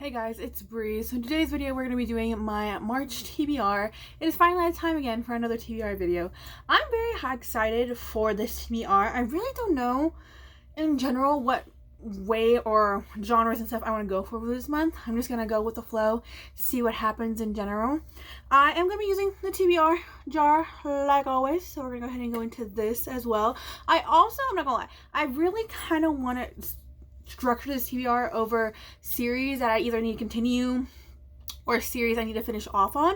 Hey guys, it's Bree. So in today's video we're going to be doing my March TBR. It is finally time again for another TBR video. I'm very excited for this TBR. I really don't know in general what way or genres and stuff I want to go for this month. I'm just going to go with the flow, see what happens in general. I am going to be using the TBR jar like always, so we're going to go ahead and go into this as well. I'm not going to lie, I really kind of want to structure this TBR over series that I either need to continue or series I need to finish off on,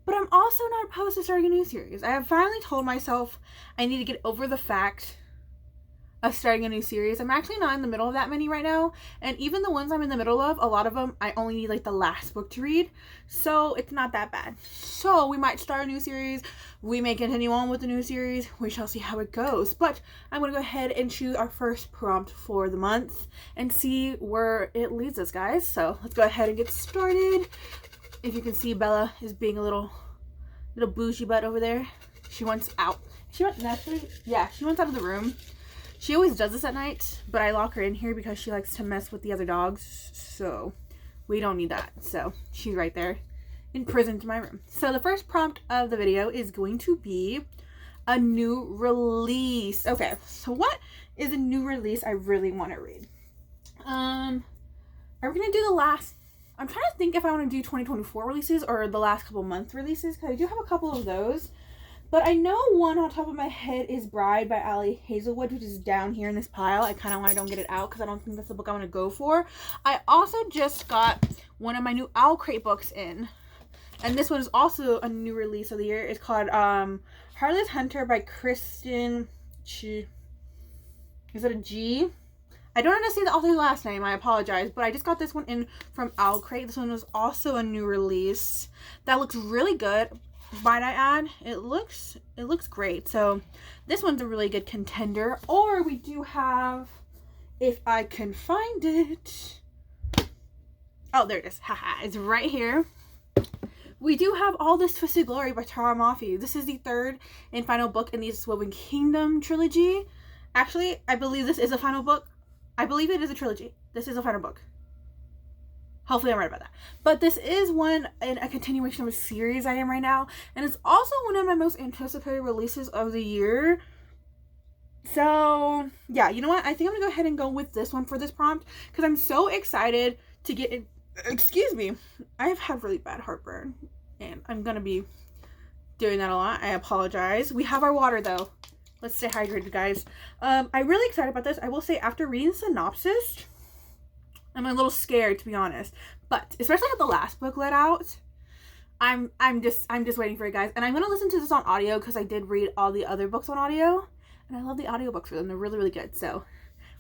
but I'm also not opposed to starting a new series. I have finally told myself I need to get over the fact of starting a new series. I'm actually not in the middle of that many right now, and even the ones I'm in the middle of, a lot of them I only need like the last book to read, so it's not that bad. So we might start a new series, we may continue on with the new series, we shall see how it goes. But I'm gonna go ahead and choose our first prompt for the month and see where it leads us, guys. So let's go ahead and get started. If you can see, Bella is being a little bougie butt over there. She wants out. She wants out of the room. She always does this at night, but I lock her in here because she likes to mess with the other dogs, so we don't need that. So she's right there, imprisoned in my room. So the first prompt of the video is going to be a new release. Okay, so what is a new release I really want to read? Are we going to do the last... I'm trying to think if I want to do 2024 releases or the last couple month releases, because I do have a couple of those. But I know one on top of my head is Bride by Ali Hazelwood, which is down here in this pile. I kind of want to don't get it out because I don't think that's the book I want to go for. I also just got one of my new Owl Crate books in. And this one is also a new release of the year. It's called Heartless Hunter by Kristen Is it a G? I don't understand the author's last name. I apologize. But I just got this one in from Owl Crate. This one was also a new release. That looks really good. Might I add, it looks great. So this one's a really good contender. Or we do have, if I can find it, oh, there it is. Haha, it's right here. We do have All This Twisted Glory by Tara Mafi. This is the third and final book in the Woven Kingdom trilogy. Actually, I believe this is a final book. I believe it is a trilogy. This is a final book. Hopefully I'm right about that. But this is one in a continuation of a series I am right now. And it's also one of my most anticipated releases of the year. So, yeah, you know what? I think I'm going to go ahead and go with this one for this prompt. Because I'm so excited to get it. Excuse me. I have had really bad heartburn. And I'm going to be doing that a lot. I apologize. We have our water, though. Let's stay hydrated, guys. I'm really excited about this. I will say, after reading the synopsis, I'm a little scared, to be honest, but especially how the last book let out, I'm just waiting for it, guys. And I'm gonna listen to this on audio because I did read all the other books on audio, and I love the audiobooks for them. They're really, really good. So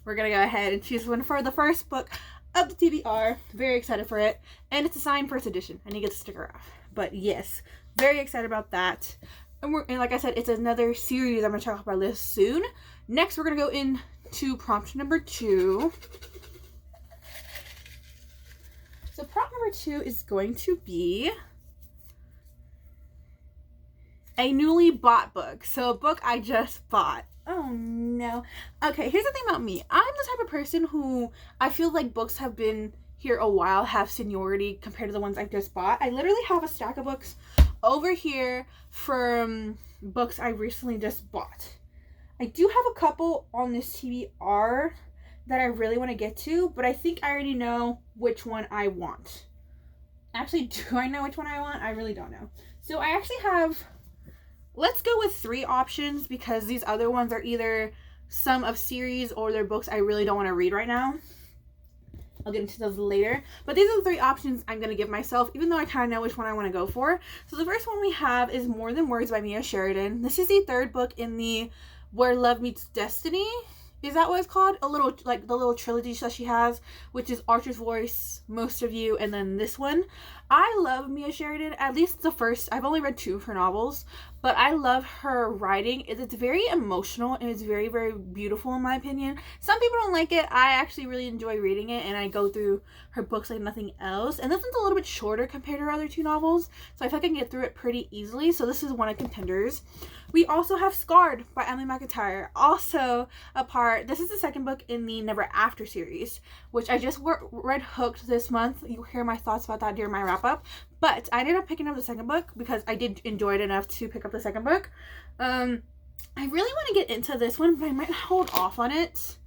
we're gonna go ahead and choose one for the first book of the TBR. Very excited for it, and it's a signed first edition. I need to get the sticker off, but yes, very excited about that. And like I said, it's another series I'm gonna check off my list soon. Next, we're gonna go into prompt number 2. So prompt number 2 is going to be a newly bought book. So a book I just bought. Oh no. Okay, here's the thing about me. I'm the type of person who I feel like books have been here a while, have seniority compared to the ones I've just bought. I literally have a stack of books over here from books I recently just bought. I do have a couple on this TBR that I really want to get to, but I think I already know which one I want. Actually, do I know which one I want? I really don't know. So I actually have, let's go with 3 options because these other ones are either some of series or they're books I really don't want to read right now. I'll get into those later. But these are the 3 options I'm going to give myself, even though I kind of know which one I want to go for. So the first one we have is More Than Words by Mia Sheridan. This is the 3rd book in the Where Love Meets Destiny. Is that what it's called? A little, like the little trilogy that she has, which is Archer's Voice, Most of You, and then this one. I love Mia Sheridan, at least the first. I've only read 2 of her novels, but I love her writing. It's very emotional and it's very, very beautiful in my opinion. Some people don't like it. I actually really enjoy reading it, and I go through her books like nothing else. And this one's a little bit shorter compared to her other 2 novels, so I feel like I can get through it pretty easily. So this is one of contenders. We also have Scarred by Emily McIntyre, also a part this is the second book in the Never After series, which I just read Hooked this month. You'll hear my thoughts about that during my wrap up. But I ended up picking up the second book because I did enjoy it enough to pick up the second book. I really want to get into this one, but I might hold off on it.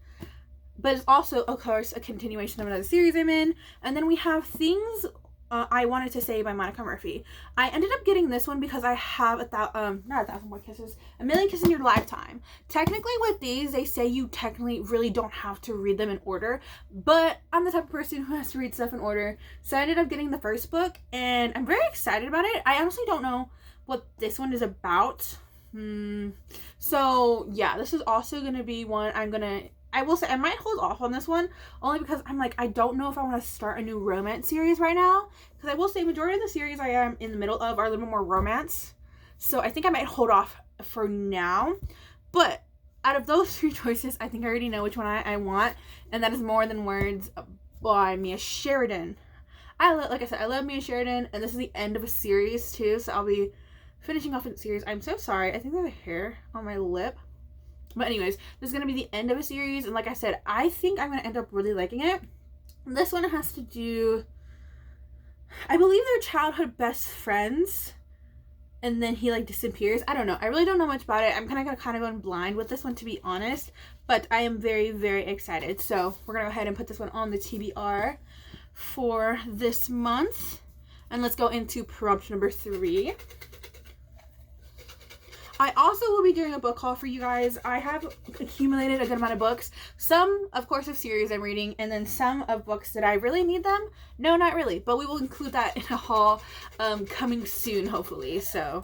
But it's also, of course, a continuation of another series I'm in. And then we have Things I Wanted to Say by Monica Murphy. I ended up getting this one because I have not 1,000 More Kisses, A Million Kisses in Your Lifetime. Technically with these, they say you technically really don't have to read them in order, but I'm the type of person who has to read stuff in order. So I ended up getting the first book, and I'm very excited about it. I honestly don't know what this one is about. So yeah, this is also going to be one I will say I might hold off on this one only because I'm like, I don't know if I want to start a new romance series right now, because I will say majority of the series I am in the middle of are a little more romance, so I think I might hold off for now. But out of those three choices, I think I already know which one I want, and that is More Than Words by Mia Sheridan. Like I said, I love Mia Sheridan, and this is the end of a series too, so I'll be finishing off a series. I'm so sorry, I think there's a hair on my lip. But anyways, this is going to be the end of a series, and like I said, I think I'm going to end up really liking it. This one has to do, I believe they're childhood best friends, and then he like disappears. I don't know. I really don't know much about it. I'm kind of going blind with this one, to be honest, but I am very, very excited. So we're going to go ahead and put this one on the TBR for this month, and let's go into prompt number 3. I also will be doing a book haul for you guys. I have accumulated a good amount of books. Some, of course, of series I'm reading, and then some of books that I really need them. No, not really, but we will include that in a haul coming soon, hopefully. So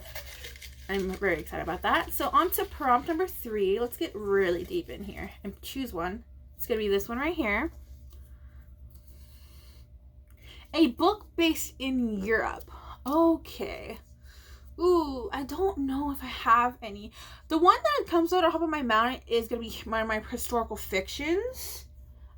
I'm very excited about that. So on to prompt number 3. Let's get really deep in here and choose one. It's going to be this one right here. A book based in Europe. Okay. Ooh, I don't know if I have any. The one that comes out on top of my mind is going to be one of my historical fictions.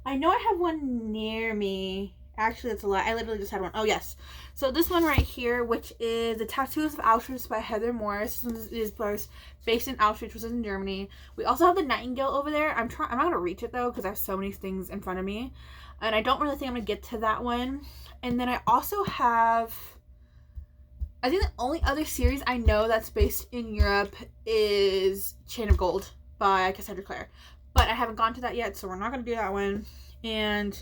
I know I have one near me. Actually, that's a lie. I literally just had one. Oh, yes. So this one right here, which is The Tattoos of Auschwitz by Heather Morris. This one is based in Auschwitz, which is in Germany. We also have The Nightingale over there. I'm not going to reach it, though, because I have so many things in front of me. And I don't really think I'm going to get to that one. And then I also have, I think the only other series I know that's based in Europe is Chain of Gold by Cassandra Clare. But I haven't gone to that yet, so we're not going to do that one. And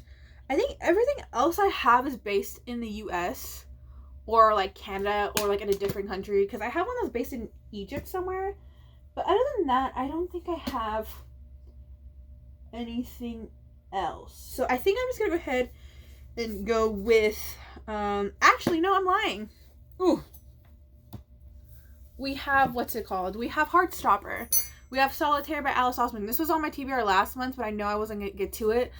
I think everything else I have is based in the US or like Canada or like in a different country. Because I have one that's based in Egypt somewhere. But other than that, I don't think I have anything else. So I think I'm just going to go ahead and go with, actually, no, I'm lying. Ooh. We have, what's it called? We have Heartstopper. We have Solitaire by Alice Osman. This was on my TBR last month, but I know I wasn't going to get to it.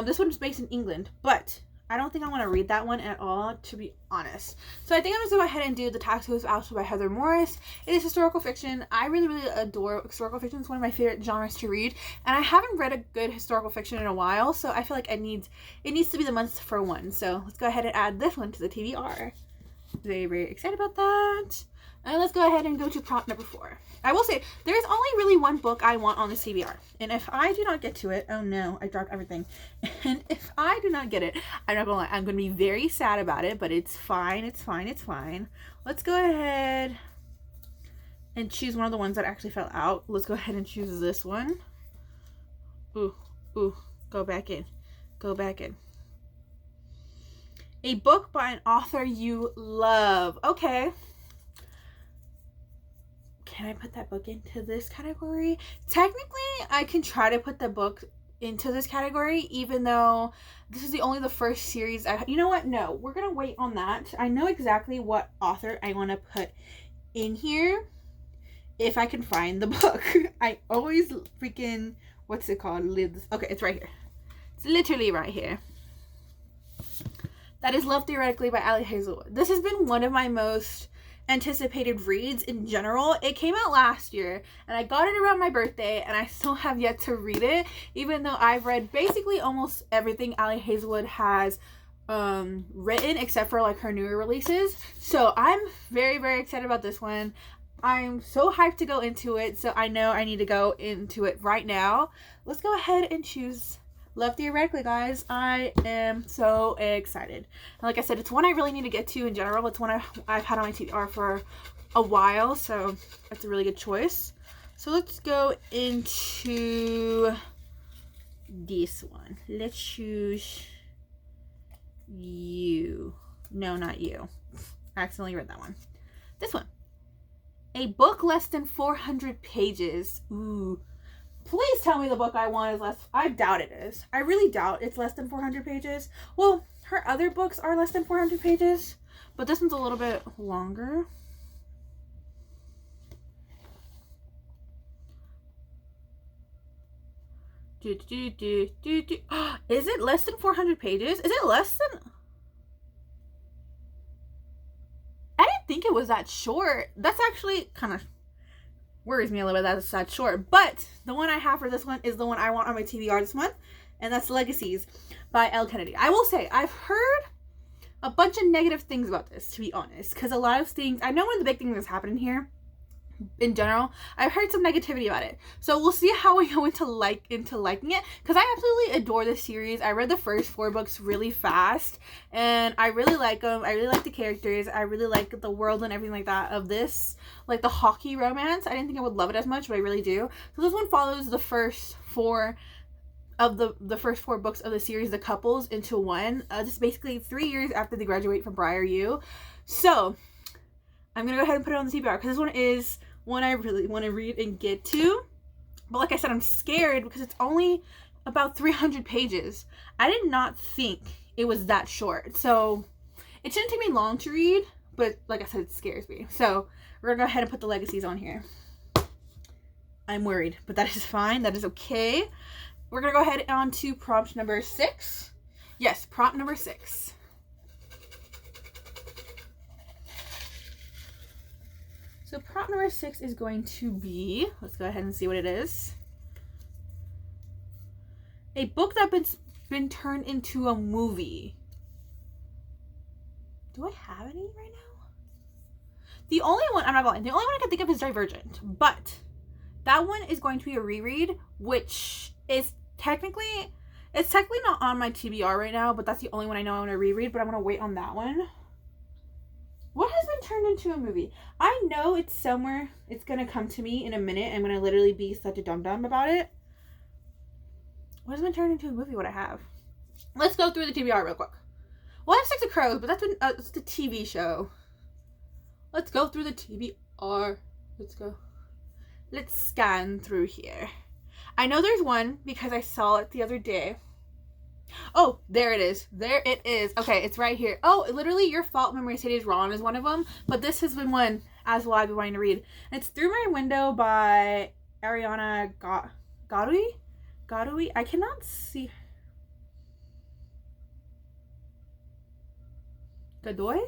This one is based in England, but I don't think I want to read that one at all, to be honest. So I think I'm going to go ahead and do The Tattoos of Auschwitz by Heather Morris. It is historical fiction. I really, really adore historical fiction. It's one of my favorite genres to read, and I haven't read a good historical fiction in a while, so I feel like it needs to be the month for one. So let's go ahead and add this one to the TBR. Very, very excited about that. And let's go ahead and go to prompt number 4. I will say, there's only really one book I want on the TBR. And if I do not get to it, oh no, I dropped everything. And if I do not get it, I'm not gonna lie, I'm gonna be very sad about it, but it's fine, it's fine, it's fine. Let's go ahead and choose one of the ones that actually fell out. Let's go ahead and choose this one. Ooh, go back in. Go back in. A book by an author you love. Okay. Can I put that book into this category? Technically, I can try to put the book into this category, even though this is only the first series. You know what? No, we're going to wait on that. I know exactly what author I want to put in here if I can find the book. I always freaking, what's it called? Okay, it's right here. It's literally right here. That is Love Theoretically by Ali Hazelwood. This has been one of my most anticipated reads in general. It came out last year and I got it around my birthday, and I still have yet to read it, even though I've read basically almost everything Ali Hazelwood has written except for like her newer releases. So I'm very, very excited about this one. I'm so hyped to go into it, so I know I need to go into it right now. Let's go ahead and choose Love Theoretically, guys. I am so excited. And like I said, it's one I really need to get to in general. It's one I've had on my TBR for a while, so that's a really good choice. So let's go into this one. Let's choose you. No, not you. I accidentally read that one. This one. A book less than 400 pages. Ooh. Please tell me the book I want is less. I doubt it is. I really doubt it's less than 400 pages. Well, her other books are less than 400 pages, but this one's a little bit longer. Is it less than 400 pages? Is it less than... I didn't think it was that short. That's actually kind of worries me a little bit that it's that short. But the one I have for this one is the one I want on my TBR this month, and that's Legacies by Elle Kennedy. I will say, I've heard a bunch of negative things about this, to be honest, because a lot of things... I know one of the big things that's happening here in general, I've heard some negativity about it, so we'll see how we go into liking it, because I absolutely adore this series. I read the first 4 books really fast, and I really like them. I really like the characters. I really like the world and everything like that of this, like the hockey romance. I didn't think I would love it as much, but I really do. So this one follows the first 4 of the first 4 books of the series, the couples, into one. This is basically 3 years after they graduate from Briar U. So I'm gonna go ahead and put it on the TBR because this one is one I really want to read and get to. But like I said, I'm scared because it's only about 300 pages. I did not think it was that short. So it shouldn't take me long to read, but like I said, it scares me. So we're gonna go ahead and put the Legacies on here. I'm worried, but that is fine. That is okay. We're gonna go ahead on to prompt number 6. Yes, prompt number 6. So prompt number 6 is going to be, let's go ahead and see what it is. A book that's been turned into a movie. Do I have any right now? The only one, I'm not going to lie, the only one I can think of is Divergent. But that one is going to be a reread, which is technically, it's technically not on my TBR right now, but that's the only one I know I want to reread, but I'm going to wait on that one. What has been turned into a movie? I know it's somewhere. It's going to come to me in a minute. I'm going to literally be such a dum-dum about it. What has been turned into a movie? What I have? Let's go through the TBR real quick. Well, I have Six of Crows, but that's been, it's the TV show. Let's go through the TBR. Let's go. Let's scan through here. I know there's one because I saw it the other day. Oh, there it is. There it is. Okay, it's right here. Oh, literally, Your Fault when Mercedes Ron is one of them. But this has been one as well I've been wanting to read. And it's Through My Window by Ariana Godoy? I cannot see. Godoy?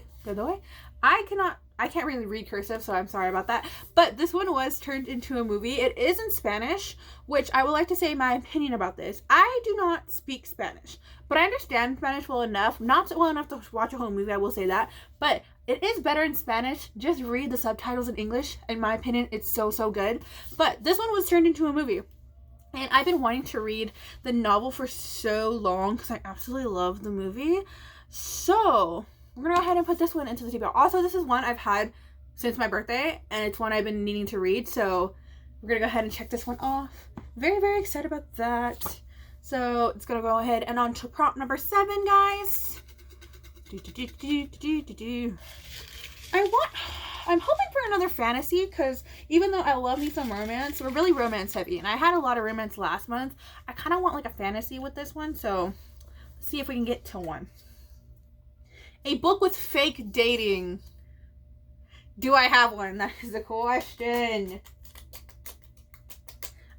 I can't really read cursive, so I'm sorry about that. But this one was turned into a movie. It is in Spanish, which I would like to say my opinion about this. I do not speak Spanish, but I understand Spanish well enough. Not well enough to watch a whole movie, I will say that. But it is better in Spanish. Just read the subtitles in English. In my opinion, it's so, so good. But this one was turned into a movie. And I've been wanting to read the novel for so long because I absolutely love the movie. So we're going to go ahead and put this one into the TBR. Also, this is one I've had since my birthday, and it's one I've been needing to read, so we're going to go ahead and check this one off. Very, very excited about that. So it's going to go ahead and on to prompt number 7, guys. I'm hoping for another fantasy, because even though I love me some romance, we're really romance heavy, and I had a lot of romance last month. I kind of want like a fantasy with this one, so let's see if we can get to one. A book with fake dating. Do I have one? That is the question.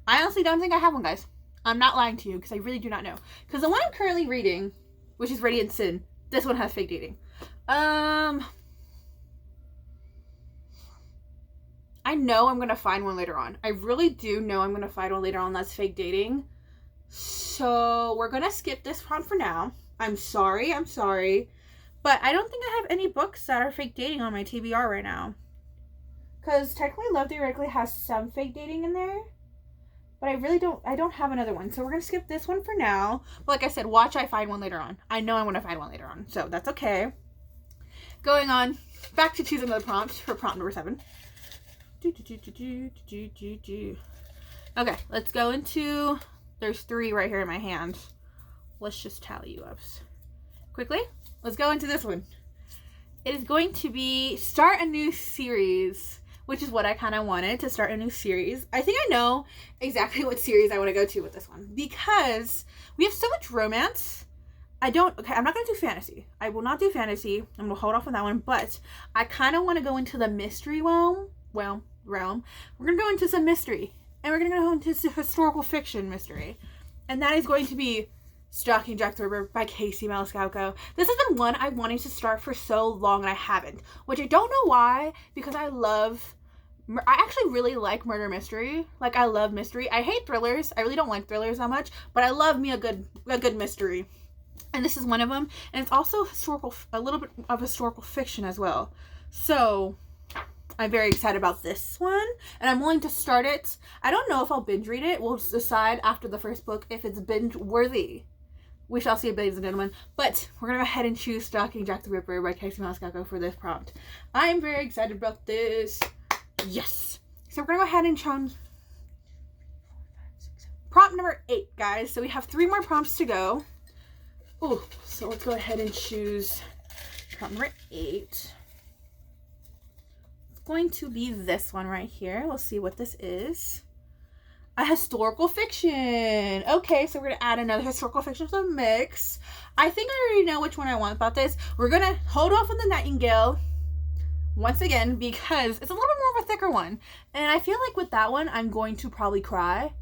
I honestly don't think I have one, guys. I'm not lying to you because I really do not know. Because the one I'm currently reading, which is Radiant Sin, this one has fake dating. I know I'm going to find one later on. I really do know I'm going to find one later on that's fake dating. So we're going to skip this one for now. I'm sorry. But I don't think I have any books that are fake dating on my TBR right now. Because technically Love Theoretically has some fake dating in there. But I don't have another one. So we're going to skip this one for now. But like I said, watch I find one later on. I know I'm going to find one later on. So that's okay. Going on, back to choosing another prompt for prompt number 7. Okay, let's go into, there's 3 right here in my hand. Let's just tally you up quickly. Let's go into this one. It is going to be start a new series, which is what I kind of wanted, to start a new series. I think I know exactly what series I want to go to with this one, because we have so much romance. I'm not going to do fantasy. I will not do fantasy. I'm going to hold off on that one, but I kind of want to go into the mystery realm. We're going to go into some mystery, and we're going to go into some historical fiction mystery, and that is going to be Stalking Jack the Ripper by Casey Maniscalco. This has been one I wanted to start for so long, and I haven't, which I don't know why, because I actually really like murder mystery. Like, I love mystery. I hate thrillers. I really don't like thrillers that much, but I love me a good mystery. And this is one of them. And it's also a little bit of historical fiction as well. So I'm very excited about this one. And I'm willing to start it. I don't know if I'll binge read it. We'll decide after the first book if it's binge worthy. We shall see, ladies and gentlemen. But we're going to go ahead and choose Stalking Jack the Ripper by Casey Maniscalco for this prompt. I'm very excited about this. Yes. So we're going to go ahead and choose prompt number 8, guys. So we have 3 more prompts to go. Ooh, so let's go ahead and choose prompt number 8. It's going to be this one right here. We'll see what this is. A historical fiction. Okay, so we're going to add another historical fiction to the mix. I think I already know which one I want about this. We're going to hold off on the Nightingale once again because it's a little bit more of a thicker one. And I feel like with that one, I'm going to probably cry.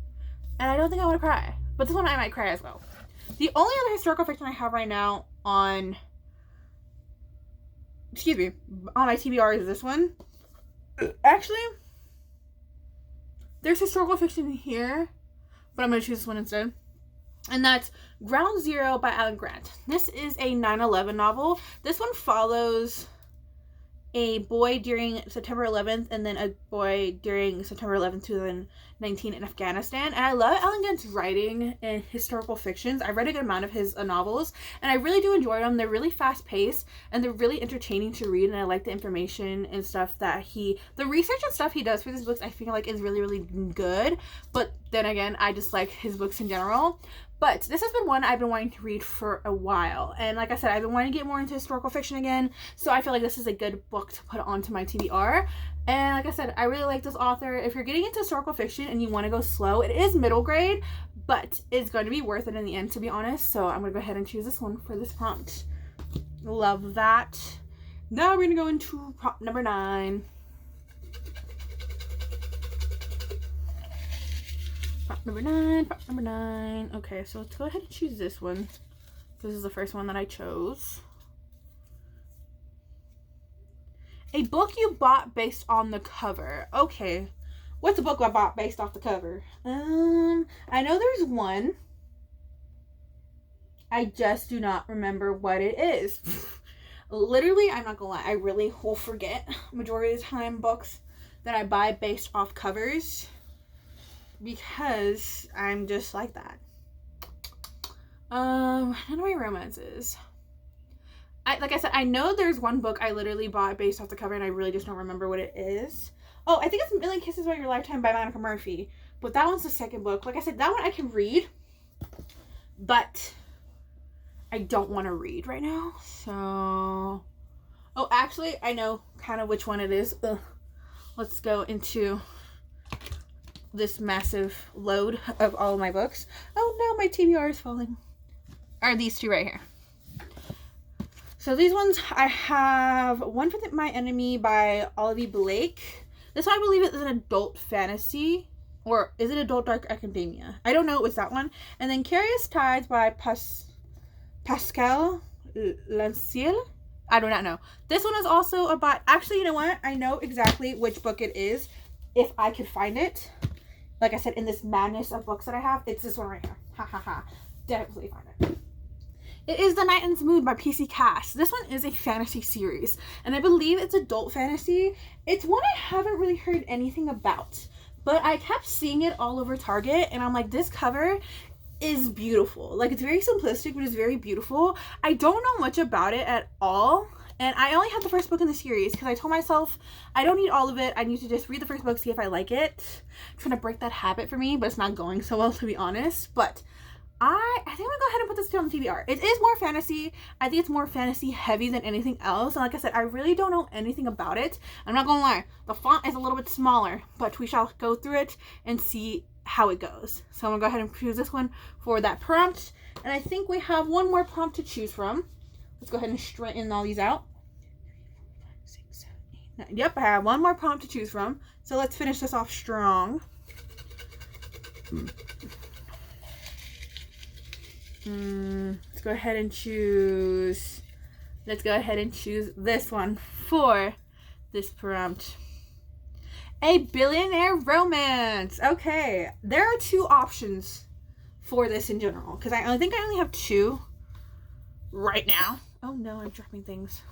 And I don't think I want to cry. But this one I might cry as well. The only other historical fiction I have right now on my TBR is this one. Actually, there's historical fiction here, but I'm going to choose this one instead. And that's Ground Zero by Alan Grant. This is a 9/11 novel. This one follows a boy during September 11th and then a boy during September 11th, 2019 in Afghanistan. And I love Alan Grant's writing and historical fictions. I've read a good amount of his novels, and I really do enjoy them. They're really fast-paced, and they're really entertaining to read, and I like the information and stuff that the research and stuff he does for these books, I feel like is really, really good. But then again, I just like his books in general. But this has been one I've been wanting to read for a while. And like I said, I've been wanting to get more into historical fiction again. So I feel like this is a good book to put onto my TBR. And like I said, I really like this author. If you're getting into historical fiction and you want to go slow, it is middle grade, but it's going to be worth it in the end, to be honest. So I'm going to go ahead and choose this one for this prompt. Love that. Now we're going to go into prompt number 9. Prompt number 9. Okay, so let's go ahead and choose this one. This is the first one that I chose. A book you bought based on the cover. Okay, what's a book I bought based off the cover? I know there's one. I just do not remember what it is. Literally, I'm not gonna lie, I really will forget majority of the time books that I buy based off covers. Because I'm just like that. None of my romances. Like I said, I know there's one book I literally bought based off the cover, and I really just don't remember what it is. Oh, I think it's Million Kisses by Your Lifetime by Monica Murphy. But that one's the second book. Like I said, that one I can read. But I don't want to read right now. So... Oh, actually, I know kind of which one it is. Ugh. Let's go into this massive load of all of my books. Oh no, my TBR is falling. Are these 2 right here. So these ones, I have One for My Enemy by Olivia Blake. This one I believe is an adult fantasy. Or is it adult dark academia? I don't know, it was that one. And then Curious Tides by Pascal Lanciel. I do not know. This one is also about, actually, you know what? I know exactly which book it is if I could find it. Like I said, in this madness of books that I have, it's this one right here. Ha ha ha. Definitely find it. It is The Night Ends Moon by PC Cast. This one is a fantasy series, and I believe it's adult fantasy. It's one I haven't really heard anything about, but I kept seeing it all over Target, and I'm like, this cover is beautiful. Like, it's very simplistic, but it's very beautiful. I don't know much about it at all, and I only have the first book in the series because I told myself I don't need all of it. I need to just read the first book, see if I like it. I'm trying to break that habit for me, but it's not going so well, to be honest. But I think I'm gonna go ahead and put this down on TBR. It is more fantasy. I think it's more fantasy heavy than anything else. And like I said, I really don't know anything about it. I'm not gonna lie. The font is a little bit smaller, but we shall go through it and see how it goes. So I'm gonna go ahead and choose this one for that prompt. And I think we have one more prompt to choose from. Let's go ahead and straighten all these out. 3, 4, 5, 6, 7, 8, 9. Yep, I have one more prompt to choose from. So let's finish this off strong. Let's go ahead and choose this one for this prompt. A billionaire romance. Okay, there are 2 options for this in general, because I think I only have 2 right now. Oh no, I'm dropping things.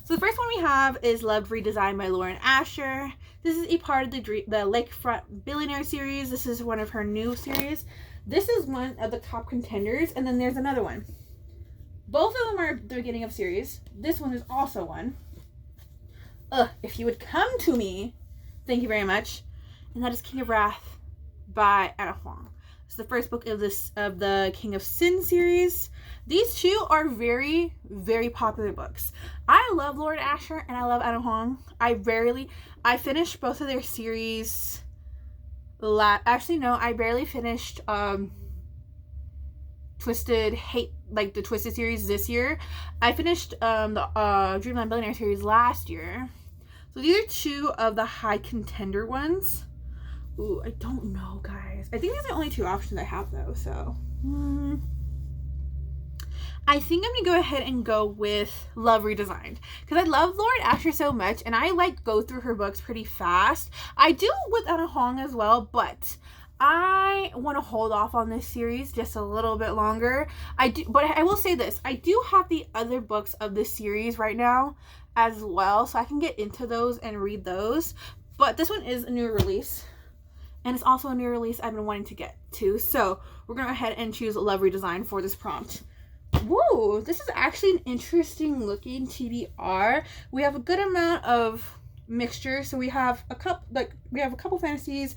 So the first one we have is Love Redesigned by Lauren Asher. This is a part of the Lakefront Billionaire series. This is one of her new series. This is one of the top contenders, and then there's another one. Both of them are the beginning of series. This one is also one. If You Would Come to Me, thank you very much. And that is King of Wrath by Anna Huang. It's the first book of the King of Sin series. These 2 are very, very popular books. I love Lauren Asher and I love Anna Huang. I finished both of their series. Actually, no, I barely finished Twisted Hate, like the Twisted series this year. I finished the Dreamland Billionaire series last year. So these are 2 of the high contender ones. Ooh, I don't know, guys. I think these are the only 2 options I have, though, so I think I'm gonna go ahead and go with Love Redesigned, because I love Lauren Asher so much, and I like go through her books pretty fast. I do with Anna Huang as well, but I want to hold off on this series just a little bit longer. But I will say this: I do have the other books of this series right now as well, so I can get into those and read those. But this one is a new release, and it's also a new release I've been wanting to get to. So we're gonna go ahead and choose Love Redesigned for this prompt. Whoa, this is actually an interesting looking TBR. We have a good amount of mixture. So we have a couple fantasies,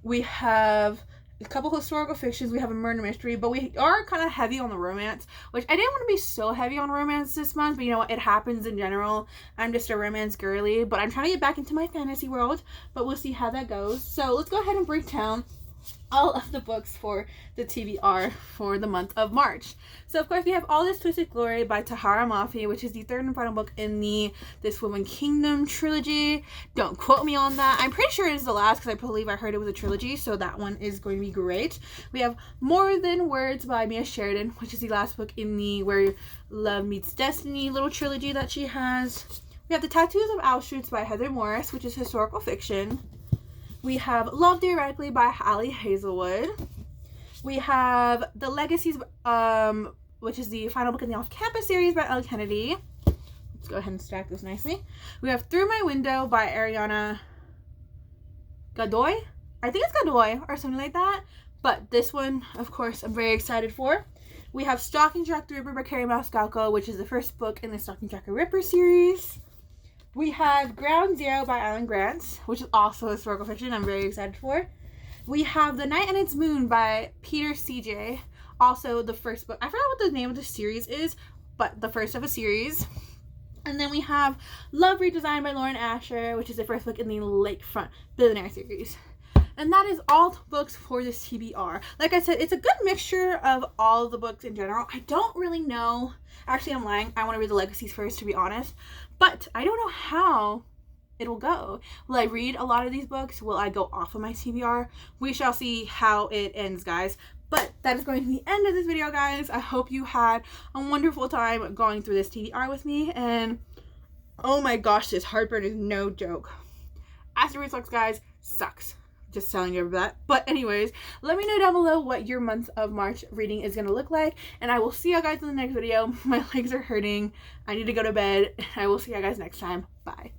we have a couple historical fictions, we have a murder mystery, but we are kind of heavy on the romance, which I didn't want to be so heavy on romance this month, but you know what, it happens in general. I'm just a romance girly, but I'm trying to get back into my fantasy world, but we'll see how that goes. So let's go ahead and break down all of the books for the TBR for the month of March. So of course we have All This Twisted Glory by Tahara Mafi, which is the 3rd and final book in the This Woman Kingdom trilogy. Don't quote me on that. I'm pretty sure it is the last, because I believe I heard it was a trilogy, so that one is going to be great. We have More Than Words by Mia Sheridan, which is the last book in the Where Love Meets Destiny little trilogy that she has. We have The Tattoos of Auschwitz by Heather Morris, which is historical fiction. We have Love Theoretically by Allie Hazelwood. We have The Legacies, which is the final book in the Off-Campus series by Elle Kennedy. Let's go ahead and stack this nicely. We have Through My Window by Ariana Godoy. I think it's Godoy or something like that. But this one, of course, I'm very excited for. We have Stalking Jack the Ripper by Carrie Mascalco, which is the first book in the Stalking Jack the Ripper series. We have Ground Zero by Alan Grant, which is also historical fiction I'm very excited for. We have The Night Ends Moon by Peter C.J., also the first book. I forgot what the name of the series is, but the first of a series. And then we have Love Redesigned by Lauren Asher, which is the first book in the Lakefront Billionaire series. And that is all the books for this TBR. Like I said, it's a good mixture of all the books in general. I don't really know. Actually, I'm lying. I want to read the Legacies first, to be honest. But I don't know how it will go. Will I read a lot of these books? Will I go off of my TBR? We shall see how it ends, guys. But that is going to be the end of this video, guys. I hope you had a wonderful time going through this TBR with me. And oh my gosh, this heartburn is no joke. Acid reflux, guys, sucks. Just telling you that. But anyways, let me know down below what your month of March reading is going to look like. And I will see you guys in the next video. My legs are hurting. I need to go to bed. I will see you guys next time. Bye.